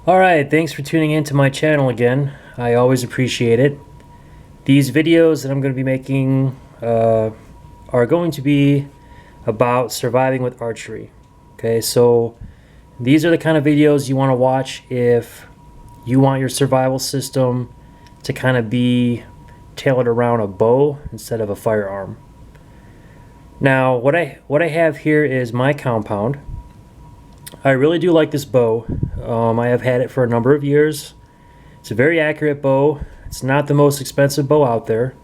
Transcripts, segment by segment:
Alright, thanks for tuning in to my channel again. I always appreciate it. These videos that I'm going to be making are going to be about surviving with archery. Okay, so these are the kind of videos you want to watch if you want your survival system to kind of be tailored around a bow instead of a firearm. Now, what I have here is my compound. I really do like this bow. I have had it for a number of years. It's a very accurate bow. It's not the most expensive bow out there,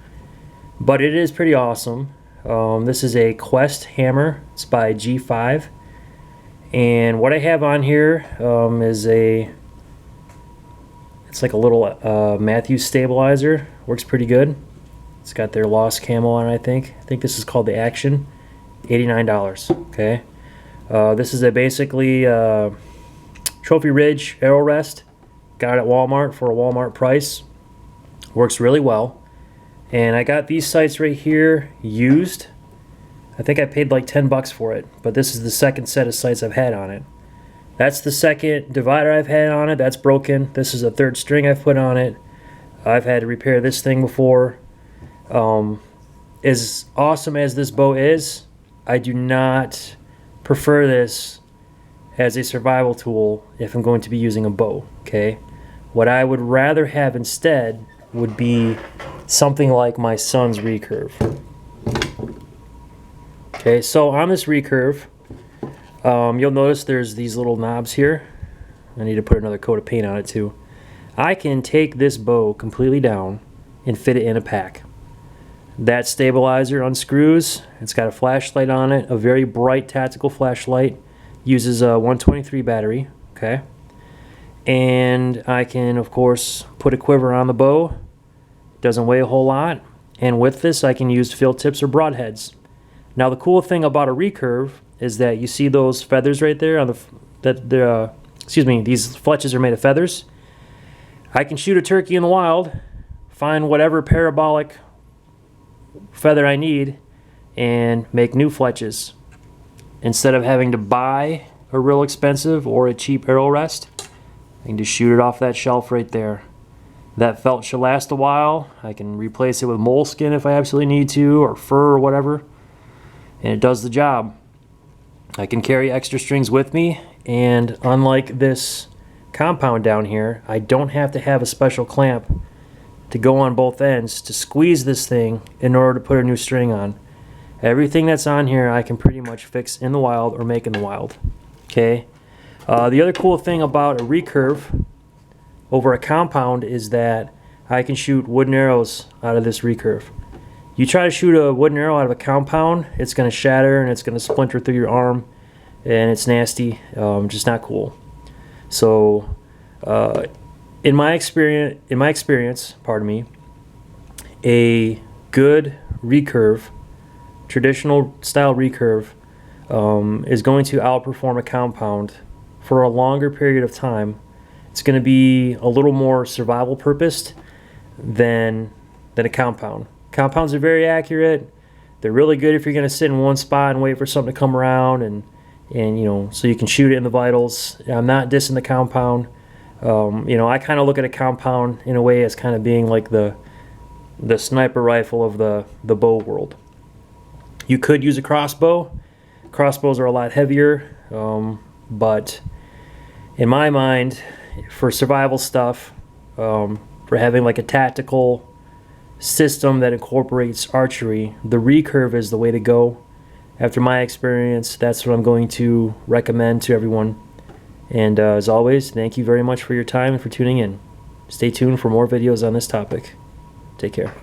but it is pretty awesome. This is a Quest hammer. It's by G5. And what I have on here is it's like a little Matthews stabilizer. Works pretty good. It's got their Lost camo on it, I think. I think this is called the Action. $89. Okay. This is a basically Trophy Ridge arrow rest. Got it at Walmart for a Walmart price. Works really well. And I got these sights right here used. I think I paid like 10 bucks for it, but this is the second set of sights I've had on it. That's the second divider I've had on it. That's broken. This is a third string I've put on it. I've had to repair this thing before. As awesome as this bow is, I do not prefer this as a survival tool if I'm going to be using a bow. Okay, what I would rather have instead would be something like my son's Recurve. Okay, so on this Recurve, you'll notice there's these little knobs here. I need to put another coat of paint on it too. I can take this bow completely down and fit it in a pack. That stabilizer unscrews. It's got a flashlight on it, a very bright tactical flashlight. Uses a 123 battery, okay? And I can, of course, put a quiver on the bow. Doesn't weigh a whole lot. And with this, I can use field tips or broadheads. Now, the cool thing about a Recurve is that you see those feathers right there on these fletches are made of feathers. I can shoot a turkey in the wild, find whatever parabolic feather I need, and make new fletches. Instead of having to buy a real expensive or a cheap arrow rest, I can just shoot it off that shelf right there. That felt should last a while. I can replace it with moleskin if I absolutely need to, or fur or whatever, and it does the job. I can carry extra strings with me, and unlike this compound down here, I don't have to have a special clamp to go on both ends to squeeze this thing in order to put a new string on. Everything that's on here I can pretty much fix in the wild or make in the wild. Okay. The other cool thing about a Recurve over a compound is that I can shoot wooden arrows out of this Recurve. You try to shoot a wooden arrow out of a compound, it's going to shatter and it's going to splinter through your arm, and it's nasty. Just not cool. So in my experience, pardon me, a good Recurve, traditional style Recurve, is going to outperform a compound for a longer period of time. It's going to be a little more survival purposed than a compound. Compounds are very accurate. They're really good if you're going to sit in one spot and wait for something to come around, and you know, so you can shoot it in the vitals. I'm not dissing the compound. You know, I kind of look at a compound in a way as kind of being like the sniper rifle of the bow world. You could use a crossbow. Crossbows are a lot heavier, but in my mind, for survival stuff, for having like a tactical system that incorporates archery, the Recurve is the way to go. After my experience, that's what I'm going to recommend to everyone. And as always, thank you very much for your time and for tuning in. Stay tuned for more videos on this topic. Take care.